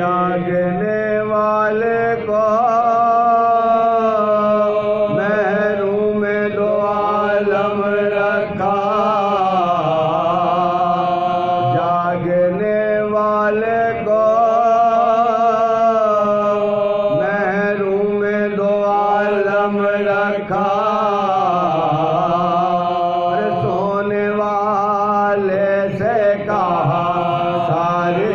جاگنے والے کو محروم دو عالم رکھا، جاگنے والے کو محروم دو عالم رکھا، سونے والے سے کہا سارے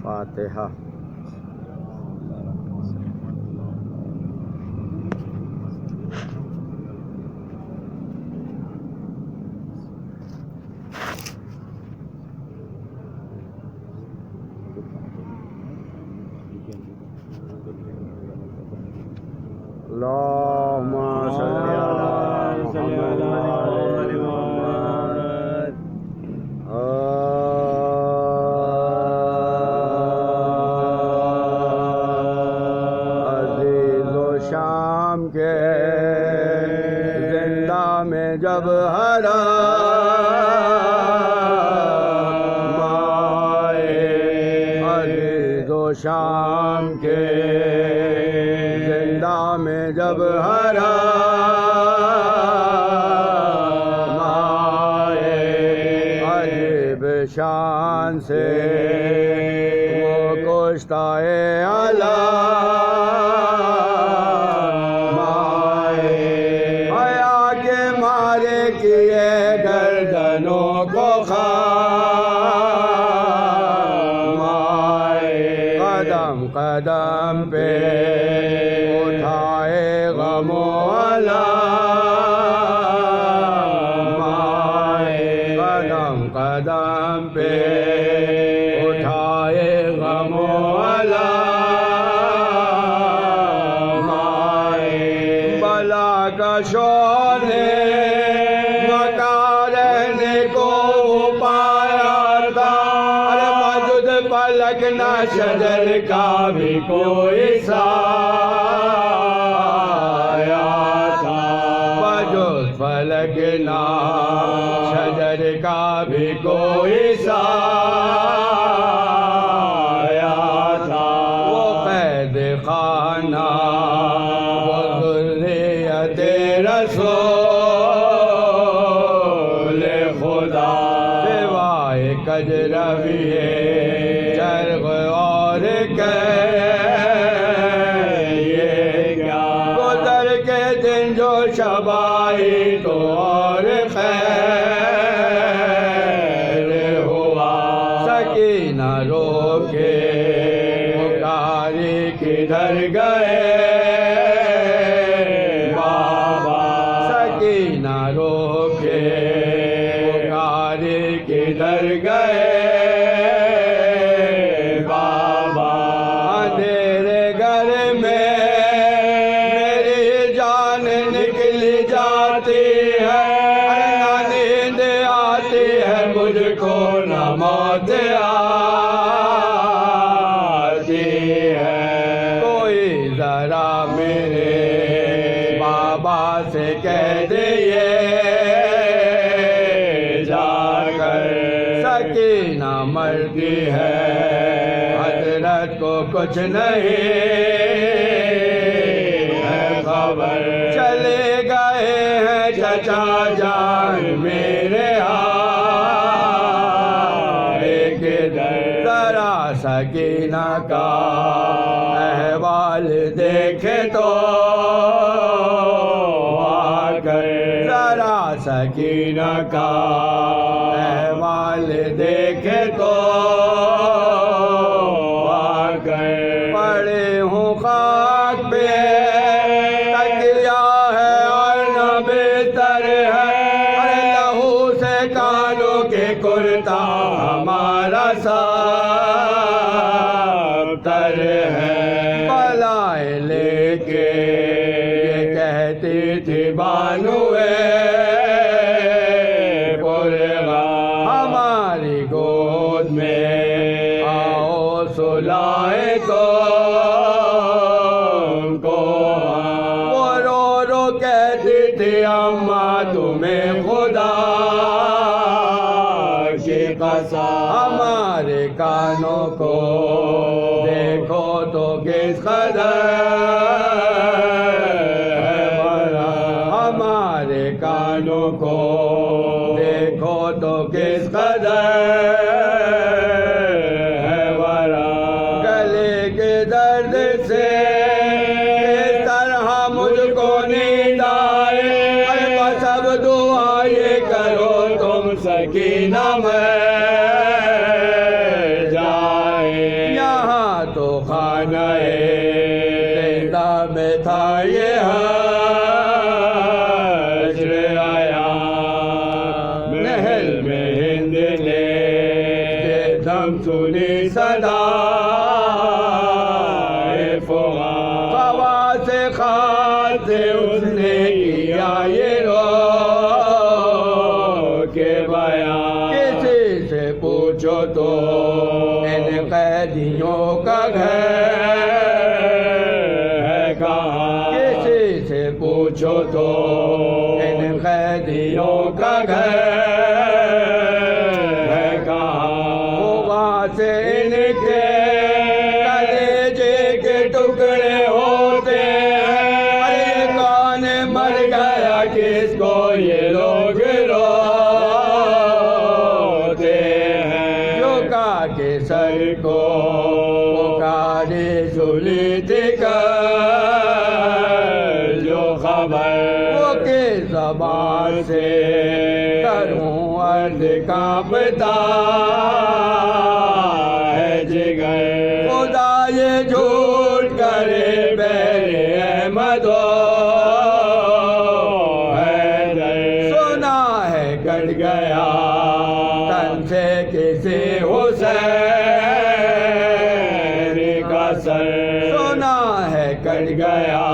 فاتحہ۔ اللہم صلی علی شام کے زندہ میں جب ہرا مائے عزیز و شام کے زندہ میں جب ہرا مائے عجیب شان سے وہ کشتائے اللہ کیے گردنوں کو خام مائے قدم قدم پہ اٹھائے غم و الام مائے قدم قدم پہ اٹھائے غم و الام مائے بلا کا شعلے پلک نہ شجر کا بھی کوئی سایہ تھا فلک نہ شجر کا بھی کوئی سایہ تھا وہ قید خانہ وہ ذریت رسول خدا سوائے کجرویے چرغ اور گزر کے دن جو شبائی تو اور خیر ہوا سکینہ رو کے پکاری کدھر گئے بابا سکینہ رو کے پکاری کدھر گئے مجھ کو نہ موت آتی ہے کوئی ذرا میرے بابا سے کہہ دیے جا کر سکینہ مرتی ہے حضرت کو کچھ نہیں ہے خبر چلے گئے ہیں چچا جان میرے ذرا سکینہ کا احوال دیکھے تو آ کر ذرا سکینہ کا احوال دیکھے تو آ کر پڑے ہوں خاک پہ تکیا ہے اور نہ بہتر ہے لہو سے کانوں کے کرتا ہمارا تر ہے پلائے لے کے یہ کہتی تھی بانوئے پرغا ہماری گود میں آؤ سلائے تو کو وہ رو رو کہتی تھی اماں تمہیں خدا کی قسم ہمارے کانوں کو دیکھو تو کس قدر ہے بھرا ہمارے کانوں کو دیکھو تو کس قدر ہے بھرا گلے کے درد سے اس طرح مجھ کو نیند آئے بس اب دعا یہ کرو تم سکینہ میں تو خانہ زندہ میں تھا یہ حشر آیا محل میں ہند نے دم سنی صدا خواص سے خاص سے اس نے کیا یہ رو کے بیان کسی سے پوچھو تو ان قیدیوں کا گھر ہے کہاں کسی سے پوچھو تو ان قیدیوں کا گھر ہے کہاں وہاں سے ان کے کلیجے کے ٹکڑے ہوتے ہیں کون مر گیا کس کو یہ لوگ روتے ہیں جو کا کے سر کو پکارے سلی دکھر جو خبر وہ کے زبان سے کروں عرض کانپتا ہے جگر خدا یہ جھوٹ کرے بیر احمد سنا ہے کٹ گیا تن سے کسی حسین کا سر سنا ہے کٹ گیا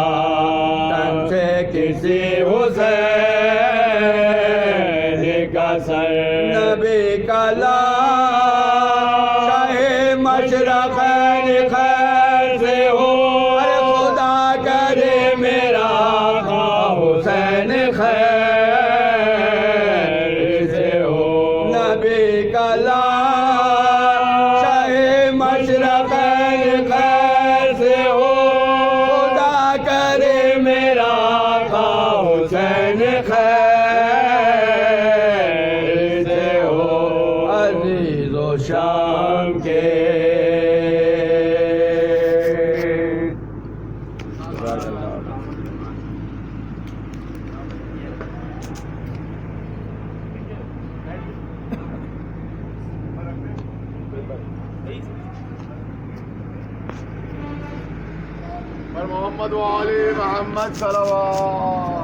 تن سے کسی حسین کا سر نبی کا شاہ مشرق خیر سے ہو خدا کرے میرا حسین خیر خیر سے ہو عزیز و شان کے محمد وعلی محمد صلوات